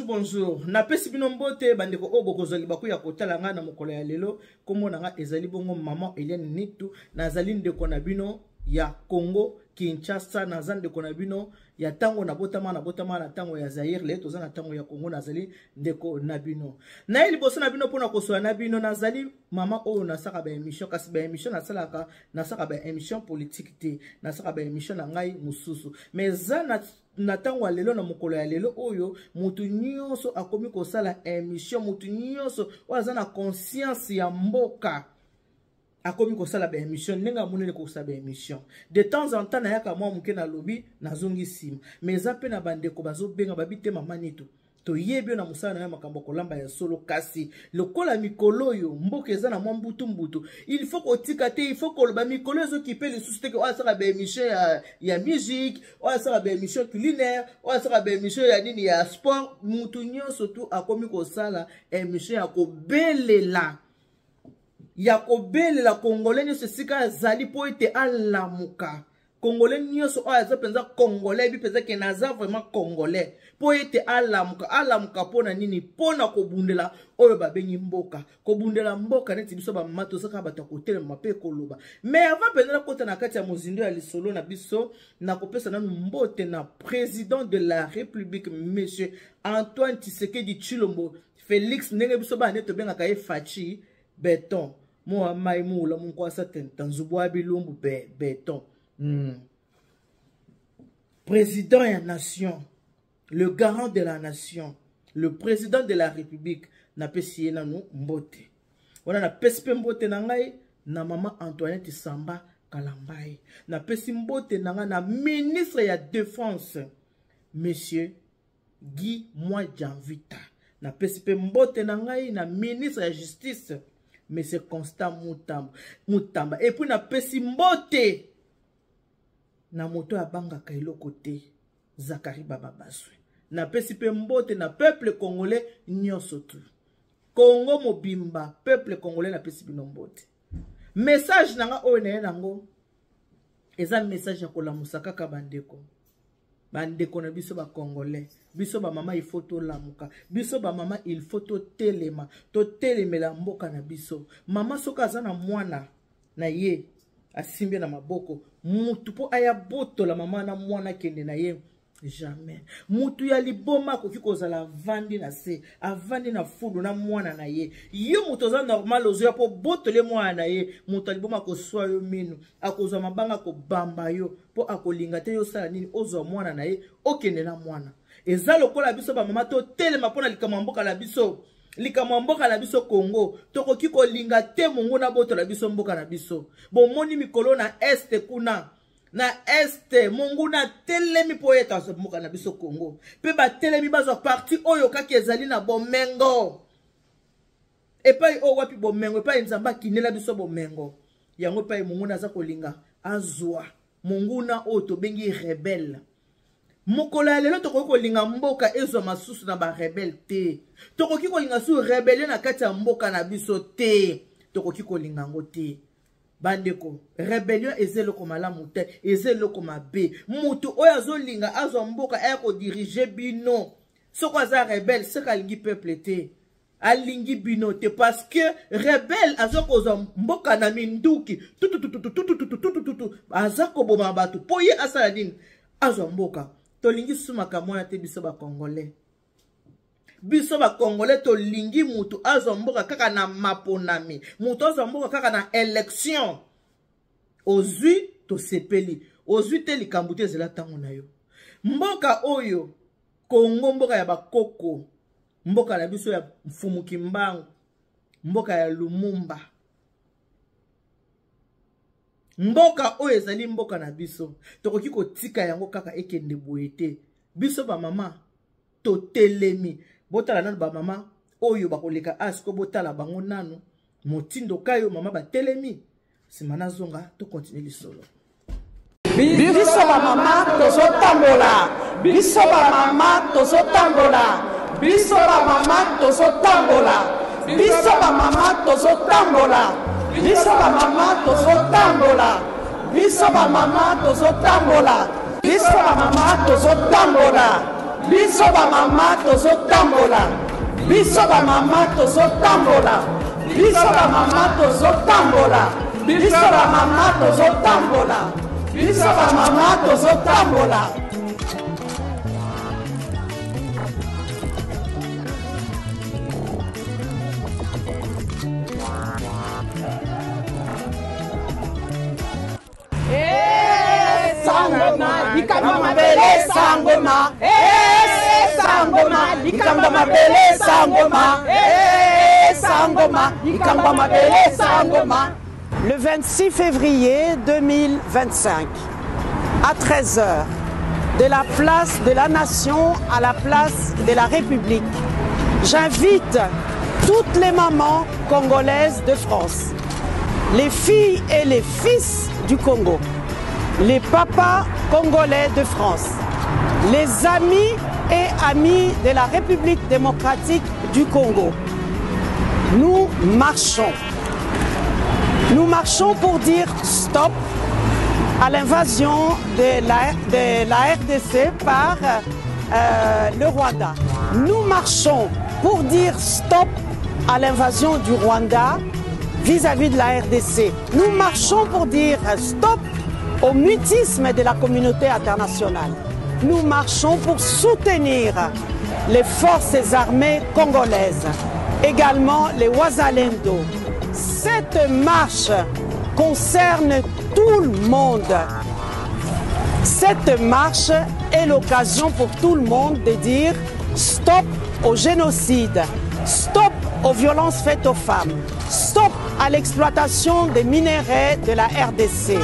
bonjour. Na pesi bino mbote bandeko obo kozali baku ya kotala nga na mokolo ya lelo kombo na nga ezali bongo maman Eliane Nitu nazali ndeko na bino ya Congo Kinshasa nazali ndeko na bino ya tango na botama na tango ya Zaire le toza na tango ya Congo nazali ndeko na bino. Na liboso na bino pona kosola na bino nazali mama oyo nasaka ba émission kasi ba émission nasalaka nasaka ba émission politique te nasaka ba émission na ngai mususu mais na tango lelo na mokolo ya lelo oyo mutu nyonso akomi kosala émission mutu nyonso oza na conscience ya mboka akomi kosala ba émission nenga munene kosala ba émission de temps en temps na yaka mwa muke na lobi nazongi sim mais ape na bandeko bazobenga babite mama Nitu to yebio na musala na makambo kolamba ya solo kasi lokola mikolo yo mboka eza na mwa mbutu il faut kotika te il faut koloba mikolo ezo kipe le souci que osala ba émission ya musique osala ba émission culinaire osala ba émission ya nini ya sport mutu nyonso tu akomi kosala émission ya kobelela congolais nyonso sika azali po ete alamuka congolais nyonso oyo aza penza congolais bi penza ke naza vraiment congolais po ete alamuka pona nini pona kobundela oyo babengi mboka kobundela mboka neti biso ba mato saka bato kotelema pe koloba mais avant penza kota na kati ya mozindo ya lisolo na biso na kopesa nanu mbote na président de la République monsieur Antoine Tshisekedi Tshilombo Félix ndenge biso ba neto bengaka ye Fachi Béton moi maimula mon quoi ça tanzubwa bilumbu béton président de la nation le garant de la nation le président de la République na pesi na nous mbote wana na pesi mbote na ngai na mama Antoinette Samba Kalambai na pesi mbote na ngai na ministre ya défense monsieur Guy Mwadjanvita na pesi mbote na ngai na ministre ya justice monsieur Constant Mutamba et puis na pesi mbote na moto ya banga kailo côté Zakari Baba Baswe na pesi mbote na peuple congolais nyonso tu Congo mobimba peuple congolais na pesi bino mbote message nanga oyo na yango eza message ya kolamusa kaka bandeko na biso ba congolais biso ba mama il faut to lamuka biso ba mama il faut to telemela mboka na biso mama soka aza na mwana na ye asimbia na maboko mutu po aya boto la mama na mwana kende na ye jamais mutu ya liboma koki kozala vandi na se avandi na fudu na mwana na ye yo mutu za normal ozo po boto le mwana na ye mutu liboma ko swa yo minu akozwa mabanga ko bamba yo po akolinga te yo sala nini ozo mwana na ye okende na mwana eza lokola biso ba mama to telema pona likamamboka la biso likamamboka na biso Congo tokoki kolinga te mungu na boto la biso mboka na biso bomoni mikolo na este kuna na este mungu na telemi po eta mboka na biso Congo pe ba telemi bazwa parti oyo kaki ezali na bomengo epai o wapi bomengo epai nzamba kinela biso bomengo yango epai mungu na za kolinga azwa mungu na o to bengi rebelle mokolo ya lelo tokoki kolinga mboka ezwa masusu na ba rebelle te tokoki kolinga su rebelle na kati ya mboka na biso te tokoki kolinga ngo te bandeko rebellion ezeloko malamu te ezeloko mabe mutu oyo azolinga azwa mboka aya ko diriger bino soko aza rebelle seka alingi peuple te alingi bino te parce que rebelle azokozwa mboka na minduki azako boma bato po ye asala nini azwa mboka tolingi sumaka mwana te biso ba congolais tolingi mutu azwa mboka kaka na maponami mutu azwa mboka kaka na élection ozwi to sepeli ozwi te likambo te ezela tango na yo mboka oyo Congo mboka ya bakoko mboka na biso ya mfumuki mbangu mboka ya Lumumba mboka oyo ezali mboka na biso tokoki kotika yango kaka ekende boye te biso ba mama to telemi botala nanu ba mama oyo bakoleka asko botala bango nanu motindo kayo mama ba telemi simana zonga to continue lisolo biso ba mama tozotambola biso ba mama tozotambola biso ba mama tozotambola biso ba mama tozotambola biso ba mama tozotambola biso ba mama tozotambola biso ba mama tozotambola biso ba mama tozotambola, biso ba mama tozotambola, biso ba mama tozotambola, biso ba mama tozotambola, biso ba mama tozotambola. Sangoma, likamba mabele sangoma, sangoma, likamba mabele sangoma, sangoma, likamba mabele sangoma. Le 26 février 2025, à 13 h, de la place de la Nation à la place de la République, j'invite toutes les mamans congolaises de France, les filles et les fils du Congo, les papas congolais de France, les amis et amis de la République démocratique du Congo. Nous marchons. Nous marchons pour dire stop à l'invasion de la RDC par le Rwanda. Nous marchons pour dire stop à l'invasion du Rwanda vis-à-vis de la RDC. Nous marchons pour dire stop au mutisme de la communauté internationale. Nous marchons pour soutenir les forces armées congolaises, également les Wazalendo. Cette marche concerne tout le monde. Cette marche est l'occasion pour tout le monde de dire stop au génocide, stop aux violences faites aux femmes, stop à l'exploitation des minerais de la RDC.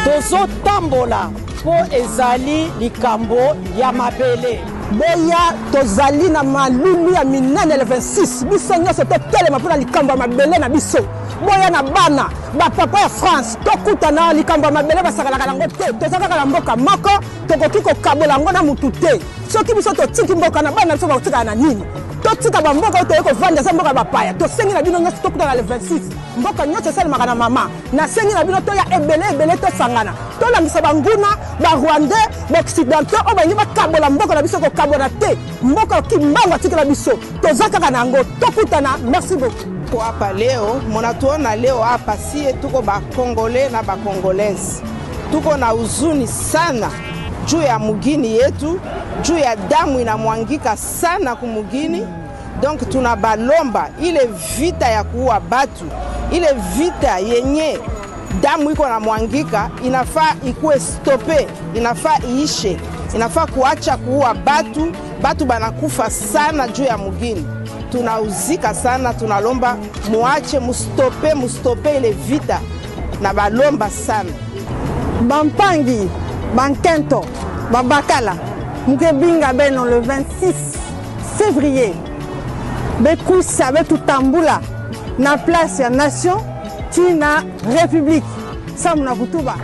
Tozo tambola po ezali likambo ya mabele. Beya tozali na malulu ya minene le 26 biso nyonso totelema mpona likambo ya mabele na biso. Boya na bana bapapa ya France tokutana likambo ya mabele basakalaka yango te. Toza kaka na mboka moko tokoki kokabola yango na mutu te. Soki biso totiki mboka na bana biso bakotikala na nini? Totika bamboka oyo toyei kovanda eza mboka bapaya. Tosengi na bino nyonso tokutana le 26 mboka nyonso esalemaka na mama. Nasengi na bino toya ebele tosangana tolangisa banguna barwandais baoccidentaux oyo balingi bakabola mboka na biso kokabola te. Mboka kimbango atikela biso toza kaka na yango tokutana. Merci beaucoup. Kwa hapa leo mnatuona leo hapa sie tuko bakongole na bakongolese, tuko na huzuni sana juu ya mugini yetu, juu ya damu inamwangika sana kumugini. Donc tunabalomba ile vita ya kuua batu, ile vita yenye damu iko na mwangika inafaa ikuwe stope, inafaa iishe, inafaa kuacha kuua batu. Batu banakufa sana juu ya mugini, tunauzika sana. Tunalomba muache, mustope ile vita na balomba sana. Bampangi, Bankento, Babakala, Mukebinga Beno le 26 février. Bekuisa Betutambula na place ya Nation tina République. Samuna kutuba.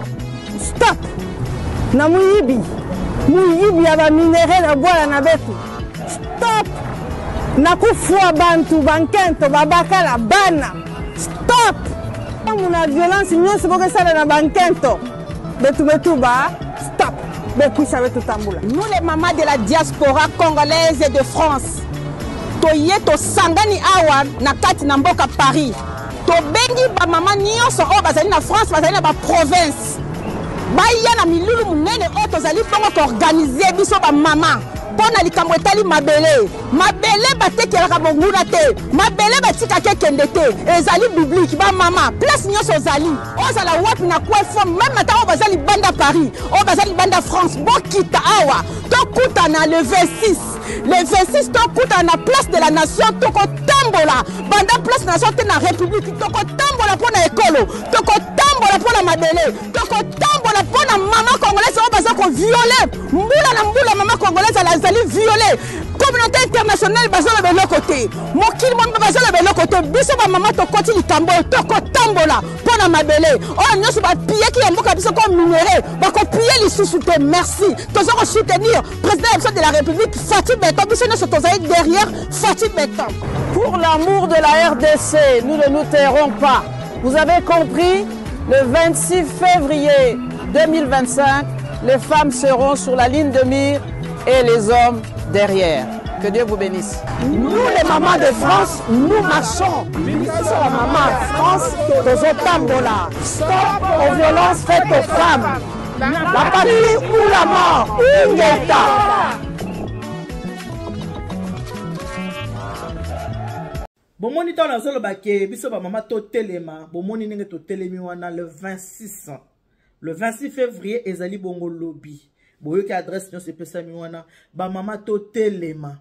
Stop. Na muyibi ya ba minere na bola na betu. Stop. Na kufua bantu Bankento Babakala bana. Stop. Muna violence nyonso bokesala na Bankento. Betuba. Stop. Bekuisa Betutambula. Nous les mamans de la diaspora congolaise et de France, toye to sangani awa na kati na mboka Paris, to bengi ba mama nyonso o bazali na France, bazali na ba province, baya na milulu munene o tozali bongo ko organiser biso ba mama pona likambo etali mabele batekelaka bonguna te, mabele batika kekende te, ezali biblique. Ba mama place nyonso ozali ozala wapi na kwefo, même ata o bazali banda Paris, o bazali banda France, bokita awa tokutana le 26. Le 26 tokutana na place de la Nation, tokotambola banda place nation te na République, tokotambola pona ekolo, tokotambola pona mabele, tokotambola pona mama congolaise o baza ko violer mbula na mbula. Mama congolaise azali violer, communauté internationale bazala de l'autre côté, mokili mon bazala de l'autre côté. Biso ba mama tokoti likambo tokotambola pona mabele o nyoso ba piye ki yamboka biso ko minéré bako piye lisusu te. Merci tozo ko soutenir président de la République Fatou Beton, biso nyoso tozali derrière Fatou Beton. Pour l'amour de la RDC, nous ne nous tairons pas. Vous avez compris, le 26 février 2025, les femmes seront sur la ligne de mire et les hommes derrière. Que Dieu vous bénisse. Nous, les mamans de France, nous marchons. Nous sommes la maman de France, nous Tambola. Stop aux violences faites aux femmes. La patrie ou la mort, Ingeta. Bon, mon temps dans le baquet, biso ba maman to telema, bon mon ninge to telemi wana le 26. Le 26 février, ezali bongo lobby. Boyo ki adresse nyo se pesa mi wana, ba maman to telema.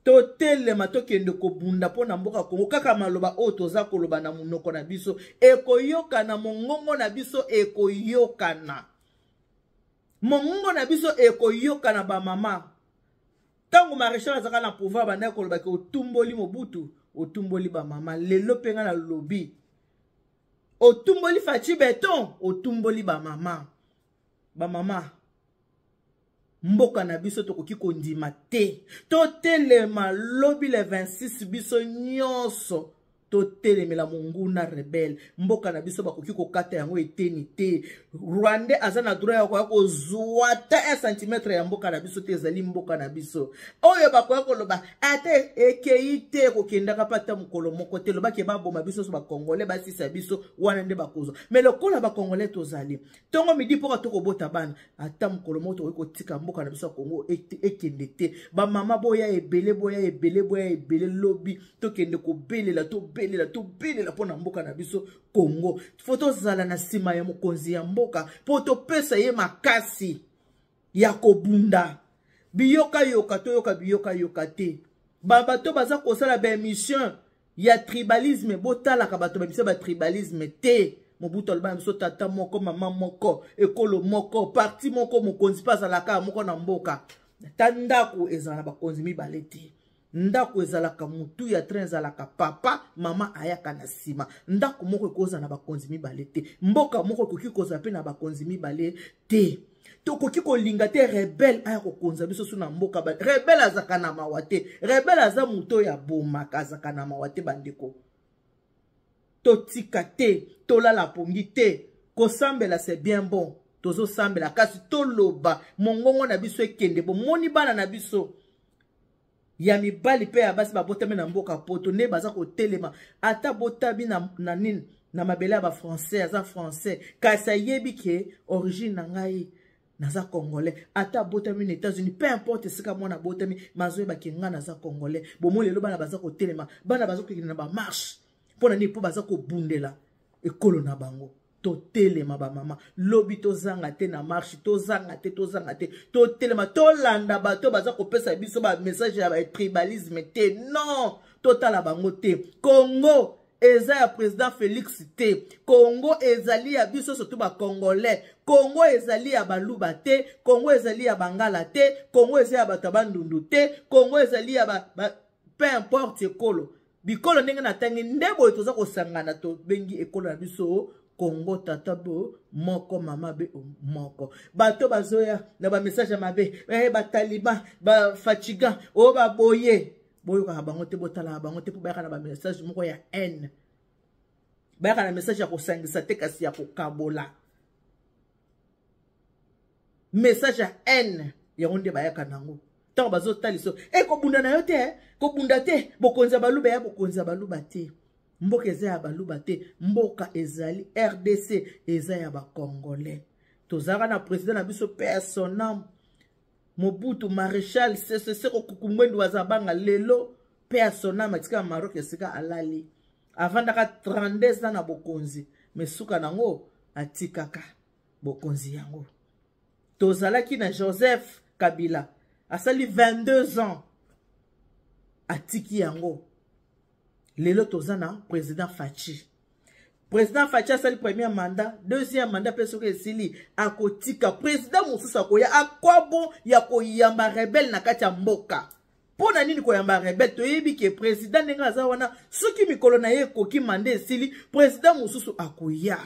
To telema to kende ko bunda po na mboka Kongo kaka maloba o toza koloba na munoko na biso, ekoyoka na mongongo na biso ekoyoka na. Mongongo na biso ekoyoka na ba maman. Tango maréchal azaka na pouvoir banda koloba ke otumboli Mobutu. Otumboli ba mama lelo penga na lobby otumboli Fachi Beton otumboli ba mama mboka na biso tokoki kondima te to telema lobby le 26 biso nyonso to telemela monguna rebelle mboka na biso bakoki kokata yango eteni te Rwanda azana droit ya ko zuata 1 cm ya mboka na biso te ezali mboka na biso oyo bakoya koloba ate ekeite kokendaka pata mukolo moko te loba ke baboma biso so ba congolais basisa biso wana nde bakozwa mais lokola ba congolais tozali tongo midi poko tokobota bana ata mukolo moko kotika mboka na biso Kongo ekende te ba mama boya ebele lobby tokende ko belela to belela pona mboka na biso Kongo foto zala na sima ya mokonzi ya mboka poto pesa ye makasi ya kobunda biyoka yoka to yoka biyoka yoka te baba to baza kosala ba émission ya tribalisme botala ka bato ba biso ba tribalisme te Mobutu alba biso tata moko mama moko ekolo moko parti moko mokonzi pazalaka moko na mboka tandako ezala bakonzi mibale te ndako ezalaka mutu ya train ezalaka papa mama ayaka na sima ndako moko ekoza na bakonzi mibale te mboka moko ekoki koza pe na bakonzi mibale te tokoki kolinga te rebelle aya kokonza biso so na mboka rebelle azaka na mawa te rebelle aza muto ya bomaka azaka na mawa te bandeko totika te tolala pongi te kosambela c'est bien bon tozo sambela kasi toloba mongongo na biso ekende bo moni bana na biso ya mibali pe ya basi babotami na mboka poto ne baza ko telema ata botabi na nini na mabele ya ba français aza français kasi yebi ke origine na ngai naza congolais ata botami na États-Unis peu importe sika mwana botami mazo ba kenga naza congolais bomo lelo bana baza ko telema bana baza ko kina ba marche pona ni po baza ko bundela ekolo na bango to telema ba mama lobi to zanga te na marche to zanga te to telema to landa bato baza ko pesa biso ba message ya ba tribalisme te non to tala bango te Congo eza ya président Félix te Congo ezali ya biso surtout ba congolais Congo ezali ya baluba te Congo ezali ya bangala te Congo ezali ya batabandundu te Congo ezali ya peu importe ekolo bikolo ndenge na tangi ndebo toza ko sangana to bengi ekolo na biso Congo tatabo moko mama be moko bato bazoya na ba message mabe ba taliban ba fatiga o ba boye ka bango te botala bango te po ba kana ba message moko ya haine ba kana message ya ko sangisa te kasi ya ko kabola message ya haine ya onde ba yaka nango tango bazo taliso ko bunda na yo te ko bunda te bokonza baluba ya bokonza baluba te mboka eza ya baluba te mboka ezali RDC eza ya ba congolais tozaka na président na biso personnel Mobutu maréchal c'est ko kukumwendu wazabanga lelo personnel matika Maroc esika alali avandaka 32 ans na bokonzi mesuka nango atikaka bokonzi yango tozalaki na Joseph Kabila asali 22 ans atiki yango lelo tozana président Fachi asali premier mandat deuxième mandat peso ke sili akotika président mususa koya akwabo ya koyamba rebelle na kati ya mboka pona nini koyamba rebelle toyebi ke président nenga aza wana soki mikolo na ye koki manda esili président mususu akoya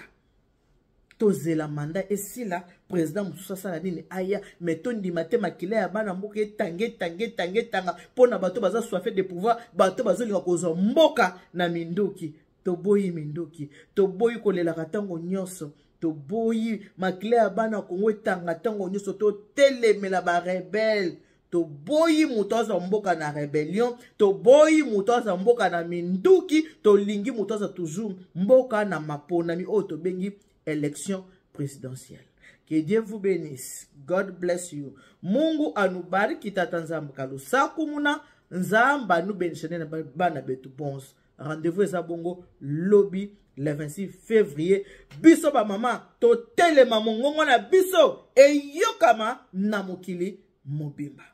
tozela manda esila président mususu asala nini aya metondi mate makila ya bana mboka tanga pona bato baza soifé de pouvoir bato bazolinga kozwa mboka na minduki toboyi minduki toboyi kolela katango nyonso toboyi makila ya bana Kongo tanga tango nyonso to telemela ba rebelle to boyi mutoza mboka na rebellion, to boyi mutoza mboka na minduki, to lingi mutoza toujours mboka na maponami o to bengi élection présidentielle. Que Dieu vous bénisse. God bless you. Mungu anubariki tata nzambe kalusaku muna nzamba anu benishene na bana betu bons. Rendez-vous eza bongo lobby le 26 février. Biso ba mama to telema mongongo na biso e yokama na mokili mobimba.